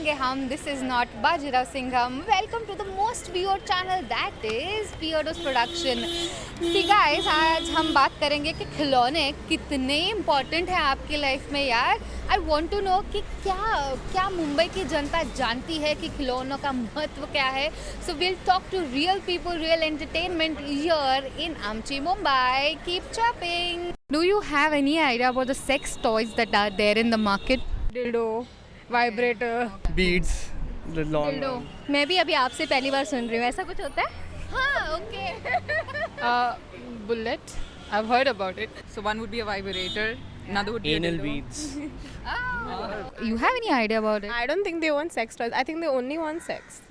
करेंगे हम. This is not Bajirao Singham. Welcome to the most viewed channel that is weirdos production. See guys, आज हम बात करेंगे कि खिलौने कितने इम्पोर्टेंट हैं आपकी लाइफ में यार. आई वॉन्ट टू नो कि क्या मुंबई की जनता जानती है कि खिलौनों का महत्व क्या है. So will talk to real people, real entertainment here in आमची Mumbai. Keep shopping. Do you have any idea about the sex toys that are there in the market? dildo, vibrator. beads, the long dildo. one. मैं भी अभी आपसे पहली बार सुन रही हूँ. ऐसा कुछ होता है? हाँ, okay. Bullet. I've heard about it. So one would be a vibrator, another would be Anal a dildo. beads. You have any idea about it? I don't think they want sex toys. I think they only want sex.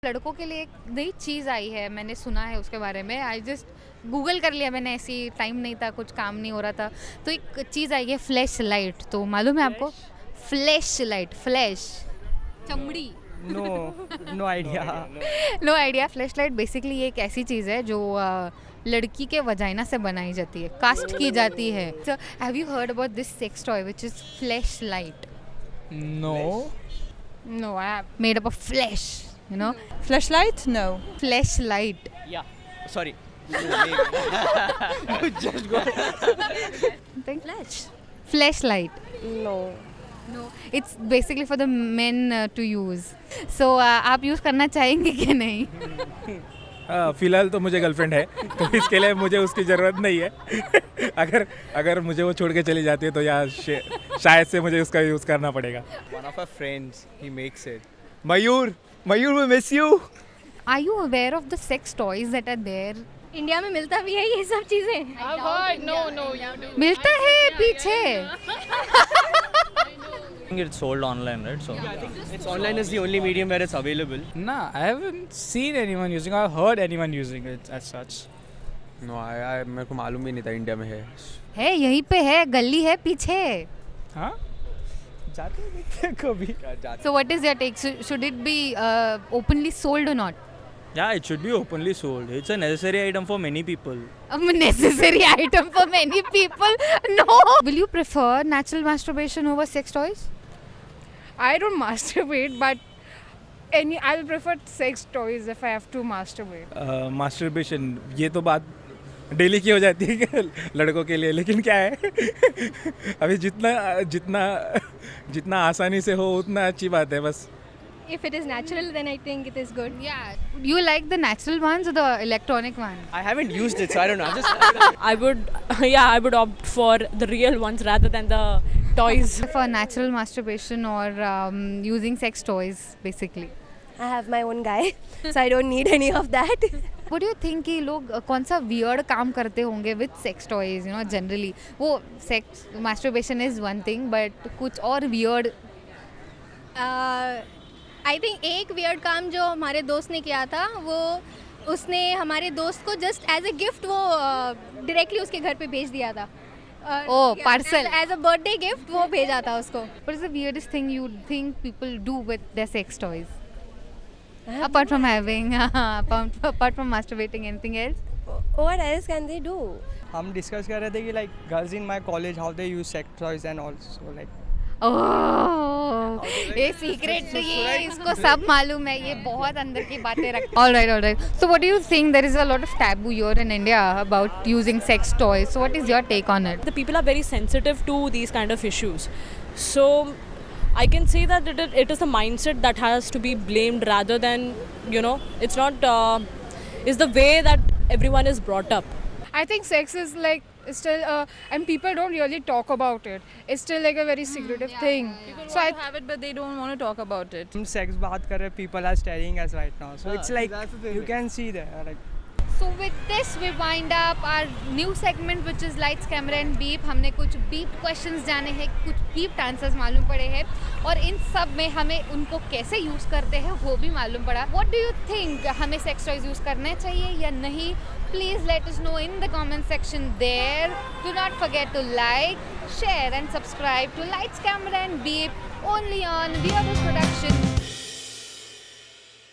लड़कों के लिए एक नई चीज़ आई है, मैंने सुना है उसके बारे में. आई जस्ट गूगल कर लिया मैंने, ऐसी टाइम नहीं था, कुछ काम नहीं हो रहा था, तो एक चीज़ आई है फ्लैश लाइट. तो मालूम है आपको? फ्लैश लाइट, फ्लैश चमड़ी. No idea. No idea. Flashlight basically एक ऐसी चीज़ है जो लड़की के वजाइना से बनाई जाती है, कास्ट की जाती है. So have you heard about this sex toy which is flash light, No. No, I have. Made up of flash, you know? Flashlight? No. Flash light. Yeah. Sorry. Just go. Flash light. No. No, it's basically for the men to use. So आप use करना चाहेंगे कि नहीं? फिलहाल तो मुझे girlfriend है, तो इसके लिए मुझे उसकी ज़रूरत नहीं है. अगर मुझे वो छोड़ के चली जाती है तो यार शायद से मुझे उसका यूज़ करना पड़ेगा. One of our friends, he makes it. Mayur, we miss you. Are you aware of the sex toys that are there? India में मिलता भी है ये सब चीज़ें? I've heard. No, you do. मिलता है पीछे. I think it's sold online, right? So It's online is the only medium where it's available. Nah, I haven't seen anyone using. I've heard anyone using it as such. No, I मेरे को मालूम भी नहीं था India में है. है यहीं पे है, गली है पीछे. हाँ? जाते हैं देखते हैं कभी. So what is your take? Should it be openly sold or not? yeah, it should be openly sold. It's a necessary item for many people. A necessary item for many people. No. Will you prefer natural masturbation over sex toys? I don't masturbate, but I'll prefer sex toys if I have to masturbate. Masturbation ये तो बात daily की हो जाती है कि लड़कों के लिए, लेकिन क्या है अभी जितना आसानी से हो उतना अच्छी बात है बस. If it is natural, then I think it is good. Yeah. You like the natural ones or the electronic ones? I haven't used it, so I don't know. I would opt for the real ones rather than the toys. For natural masturbation or using sex toys, basically. I have my own guy, so I don't need any of that. What do you think कि लोग कौन सा weird काम करते होंगे with sex toys, you know, generally? वो sex masturbation is one thing, but कुछ और weird. आई थिंक एक वियर्ड काम जो हमारे दोस्त ने किया था, वो उसने हमारे दोस्त को जस्ट एज अ गिफ्ट वो डायरेक्टली उसके घर पे भेज दिया था. Oh, parcel. As a birthday gift वो भेजा था उसको. What is the weirdest thing you think people do with their sex toys? Apart from having, apart from masturbating, anything else? What else can they do? हम discuss कर रहे थे कि like girls in my college how they use sex toys and also like. Oh, ये secret, ये इसको सब मालूम है, ये बहुत अंदर की बातें रखते हैं. All right. So what do you think? There is a lot of taboo here in India about using sex toys. So what is your take on it? The people are very sensitive to these kind of issues. So I can say that it is the mindset that has to be blamed rather than, it's not, it's the way that everyone is brought up. I think sex is like still, and people don't really talk about it. It's still like a very secretive thing. So I have it, but they don't want to talk about it. हम sex बात कर रहे हैं, people are staring us right now, so it's like you can see there like. So with this we wind up our new segment which is Lights, Camera and Beep. हमने कुछ beep questions जाने हैं, कुछ beep answers मालूम पड़े हैं, और इन सब में हमें उनको कैसे यूज़ करते हैं वो भी मालूम पड़ा. What do you think? हमें sex toys यूज़ करने चाहिए या नहीं? Please let us know in the comment section there. Do not forget to like, share and subscribe to Lights, Camera and Beep only on Viewers Production.